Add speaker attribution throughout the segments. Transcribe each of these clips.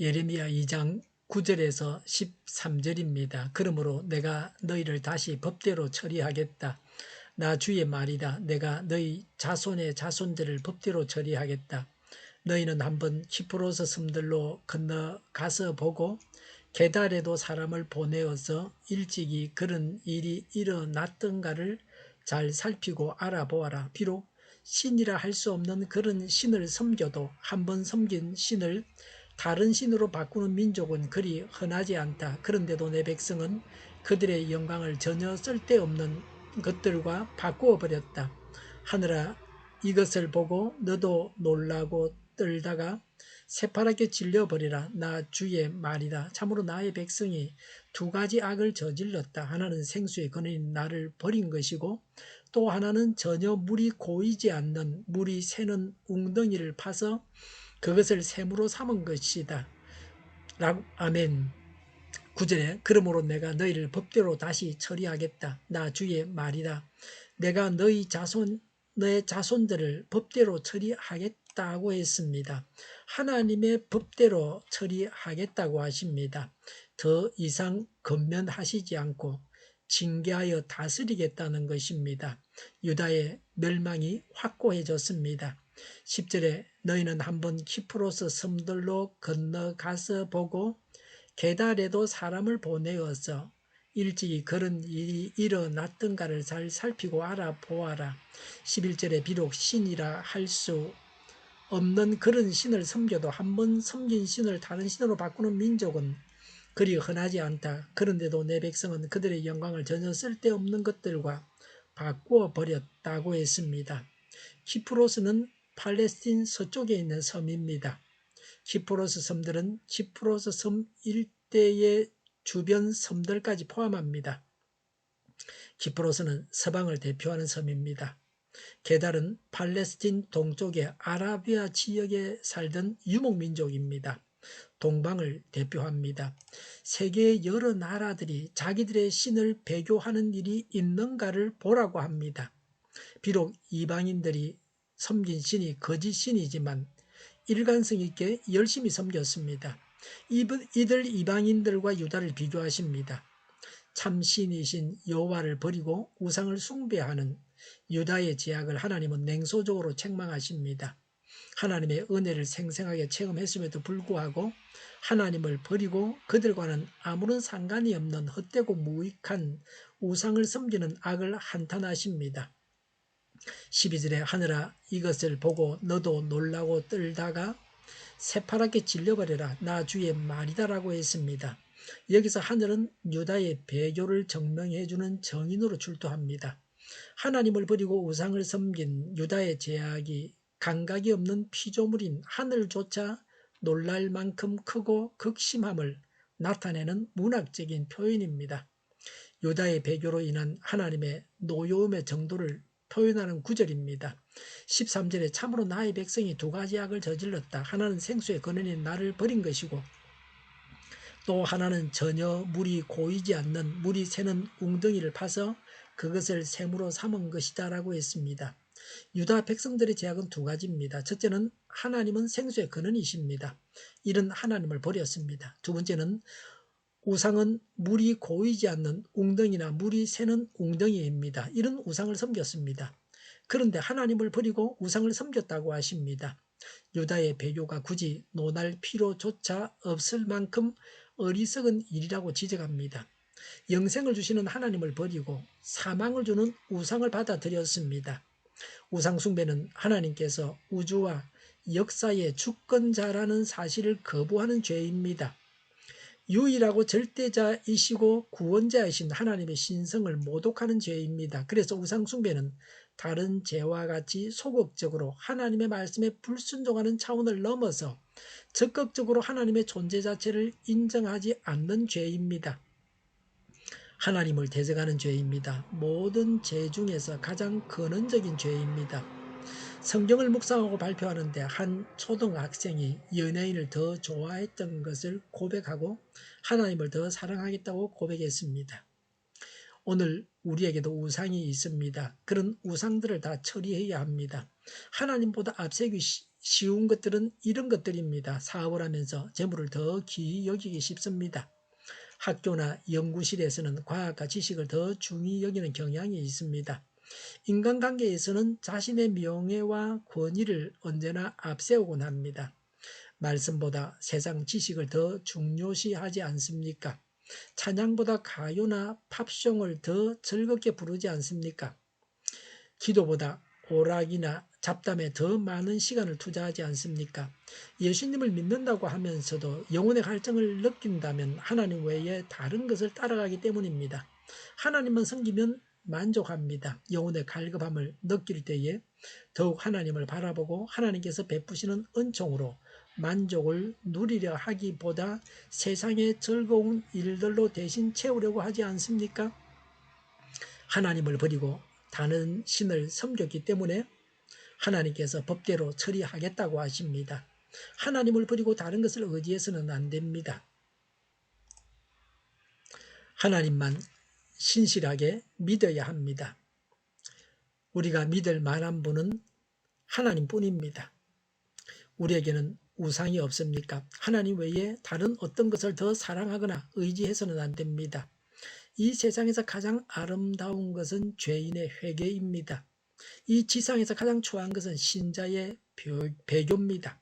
Speaker 1: 예레미야 2장 9절에서 13절입니다. 그러므로 내가 너희를 다시 법대로 처리하겠다. 나 주의 말이다. 내가 너희 자손의 자손들을 법대로 처리하겠다. 너희는 한번 키프로스 섬들로 건너가서 보고 게달에도 사람을 보내어서 일찍이 그런 일이 일어났던가를 잘 살피고 알아보아라. 비록 신이라 할 수 없는 그런 신을 섬겨도 한번 섬긴 신을 다른 신으로 바꾸는 민족은 그리 흔하지 않다. 그런데도 내 백성은 그들의 영광을 전혀 쓸데없는 것들과 바꾸어 버렸다. 하늘아, 이것을 보고 너도 놀라고 떨다가 새파랗게 질려버리라. 나 주의 말이다. 참으로 나의 백성이 두 가지 악을 저질렀다. 하나는 생수의 근원인 나를 버린 것이고, 또 하나는 전혀 물이 고이지 않는 물이 새는 웅덩이를 파서 그것을 샘으로 삼은 것이다. 아멘. 9절에 그러므로 내가 너희를 법대로 다시 처리하겠다. 나 주의 말이다. 내가 너의 자손들을 법대로 처리하겠다고 했습니다. 하나님의 법대로 처리하겠다고 하십니다. 더 이상 건면하시지 않고 징계하여 다스리겠다는 것입니다. 유다의 멸망이 확고해졌습니다. 10절에 너희는 한번 키프로스 섬들로 건너가서 보고 게달에도 사람을 보내어서 일찍이 그런 일이 일어났던가를 잘 살피고 알아보아라. 11절에 비록 신이라 할 수 없는 그런 신을 섬겨도 한번 섬긴 신을 다른 신으로 바꾸는 민족은 그리 흔하지 않다. 그런데도 내 백성은 그들의 영광을 전혀 쓸데없는 것들과 바꾸어 버렸다고 했습니다. 키프로스는 팔레스틴 서쪽에 있는 섬입니다. 키프로스 섬들은 키프로스 섬 일대의 주변 섬들까지 포함합니다. 키프로스는 서방을 대표하는 섬입니다. 게달은 팔레스틴 동쪽의 아라비아 지역에 살던 유목민족입니다. 동방을 대표합니다. 세계의 여러 나라들이 자기들의 신을 배교하는 일이 있는가를 보라고 합니다. 비록 이방인들이 섬긴 신이 거짓 신이지만 일관성 있게 열심히 섬겼습니다. 이들 이방인들과 유다를 비교하십니다. 참 신이신 여호와를 버리고 우상을 숭배하는 유다의 제약을 하나님은 냉소적으로 책망하십니다. 하나님의 은혜를 생생하게 체험했음에도 불구하고 하나님을 버리고 그들과는 아무런 상관이 없는 헛되고 무익한 우상을 섬기는 악을 한탄하십니다. 12절에 하늘아, 이것을 보고 너도 놀라고 떨다가 새파랗게 질려버려라. 나 주의 말이다라고 했습니다. 여기서 하늘은 유다의 배교를 증명해주는 정인으로 출두합니다. 하나님을 버리고 우상을 섬긴 유다의 제약이 감각이 없는 피조물인 하늘조차 놀랄 만큼 크고 극심함을 나타내는 문학적인 표현입니다. 유다의 배교로 인한 하나님의 노여움의 정도를 표현하는 구절입니다. 13절에 참으로 나의 백성이 두 가지 악을 저질렀다. 하나는 생수의 근원인 나를 버린 것이고 또 하나는 전혀 물이 고이지 않는 물이 새는 웅덩이를 파서 그것을 샘으로 삼은 것이다 라고 했습니다. 유다 백성들의 제약은 두 가지입니다. 첫째는 하나님은 생수의 근원이십니다. 이런 하나님을 버렸습니다. 두 번째는 우상은 물이 고이지 않는 웅덩이나 물이 새는 웅덩이입니다. 이런 우상을 섬겼습니다. 그런데 하나님을 버리고 우상을 섬겼다고 하십니다. 유다의 배교가 굳이 논할 필요조차 없을 만큼 어리석은 일이라고 지적합니다. 영생을 주시는 하나님을 버리고 사망을 주는 우상을 받아들였습니다. 우상 숭배는 하나님께서 우주와 역사의 주권자라는 사실을 거부하는 죄입니다. 유일하고 절대자이시고 구원자이신 하나님의 신성을 모독하는 죄입니다. 그래서 우상 숭배는 다른 죄와 같이 소극적으로 하나님의 말씀에 불순종하는 차원을 넘어서 적극적으로 하나님의 존재 자체를 인정하지 않는 죄입니다. 하나님을 대적하는 죄입니다. 모든 죄 중에서 가장 근원적인 죄입니다. 성경을 묵상하고 발표하는데 한 초등학생이 연예인을 더 좋아했던 것을 고백하고 하나님을 더 사랑하겠다고 고백했습니다. 오늘 우리에게도 우상이 있습니다. 그런 우상들을 다 처리해야 합니다. 하나님보다 앞세우기 쉬운 것들은 이런 것들입니다. 사업을 하면서 재물을 더 귀히 여기기 쉽습니다. 학교나 연구실에서는 과학과 지식을 더 중히 여기는 경향이 있습니다. 인간관계에서는 자신의 명예와 권위를 언제나 앞세우곤 합니다. 말씀보다 세상 지식을 더 중요시하지 않습니까? 찬양보다 가요나 팝송을 더 즐겁게 부르지 않습니까? 기도보다 오락이나 잡담에 더 많은 시간을 투자하지 않습니까? 예수님을 믿는다고 하면서도 영혼의 갈증을 느낀다면 하나님 외에 다른 것을 따라가기 때문입니다. 하나님만 섬기면 만족합니다. 영혼의 갈급함을 느낄 때에 더욱 하나님을 바라보고 하나님께서 베푸시는 은총으로 만족을 누리려 하기보다 세상의 즐거운 일들로 대신 채우려고 하지 않습니까? 하나님을 버리고 다른 신을 섬겼기 때문에 하나님께서 법대로 처리하겠다고 하십니다. 하나님을 버리고 다른 것을 의지해서는 안 됩니다. 하나님만 신실하게 믿어야 합니다. 우리가 믿을 만한 분은 하나님뿐입니다. 우리에게는 우상이 없습니까? 하나님 외에 다른 어떤 것을 더 사랑하거나 의지해서는 안 됩니다. 이 세상에서 가장 아름다운 것은 죄인의 회개입니다. 이 지상에서 가장 초라한 것은 신자의 배교입니다.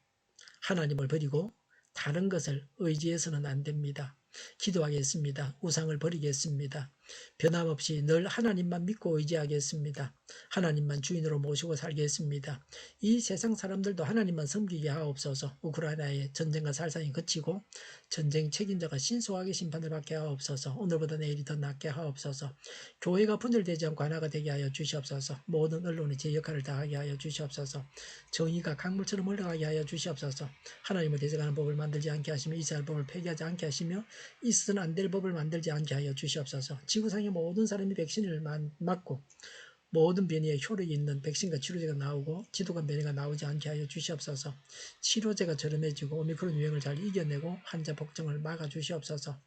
Speaker 1: 하나님을 버리고 다른 것을 의지해서는 안 됩니다. 기도하겠습니다. 우상을 버리겠습니다. 변함없이 늘 하나님만 믿고 의지하겠습니다. 하나님만 주인으로 모시고 살겠습니다. 이 세상 사람들도 하나님만 섬기게 하옵소서. 우크라이나의 전쟁과 살상이 그치고 전쟁 책임자가 신속하게 심판을 받게 하옵소서. 오늘보다 내일이 더 낫게 하옵소서. 교회가 분열되지 않고 하나가 되게 하여 주시옵소서. 모든 언론이 제 역할을 다하게 하여 주시옵소서. 정의가 강물처럼 흘러가게 하여 주시옵소서. 하나님을 대적하는 법을 만들지 않게 하시며 이스라엘 법을 폐기하지 않게 하시며 있어서는 안 될 법을 만들지 않게 하여 주시옵소서. 지구상의 모든 사람이 백신을 맞고 모든 변이에 효력이 있는 백신과 치료제가 나오고 지독한 변이가 나오지 않게 하여 주시옵소서. 치료제가 저렴해지고 오미크론 유행을 잘 이겨내고 환자 복종을 막아 주시옵소서.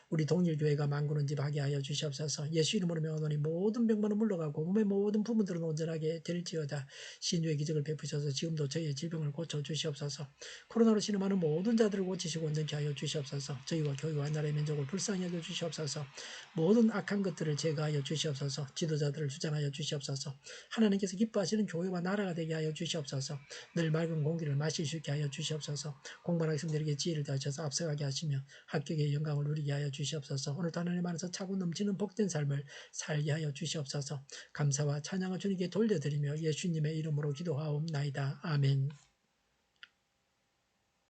Speaker 1: 우리 동일교회가 만구는 집 하게 하여 주시옵소서. 예수 이름으로 명하노니 모든 병만은 물러가고 몸의 모든 부분들은 온전하게 될지어다. 신유의 기적을 베푸셔서 지금도 저희의 질병을 고쳐 주시옵소서. 코로나로 신음하는 모든 자들을 고치시고 온전케 하여 주시옵소서. 저희와 교회와 나라의 민족을 불쌍히 여겨 주시옵소서. 모든 악한 것들을 제거하여 주시옵소서. 지도자들을 주장하여 주시옵소서. 하나님께서 기뻐하시는 교회와 나라가 되게 하여 주시옵소서. 늘 맑은 공기를 마실 수 있게 하여 주시옵소서. 공부하는 학생들에게 지혜를 더하셔서 앞서가게 하시며 합격의 영광을 누리게 하여 주시옵소서. 오늘도 하나님 안에서 차고 넘치는 복된 삶을 살게 하여 주시옵소서. 감사와 찬양을 주님께 돌려드리며 예수님의 이름으로 기도하옵나이다. 아멘.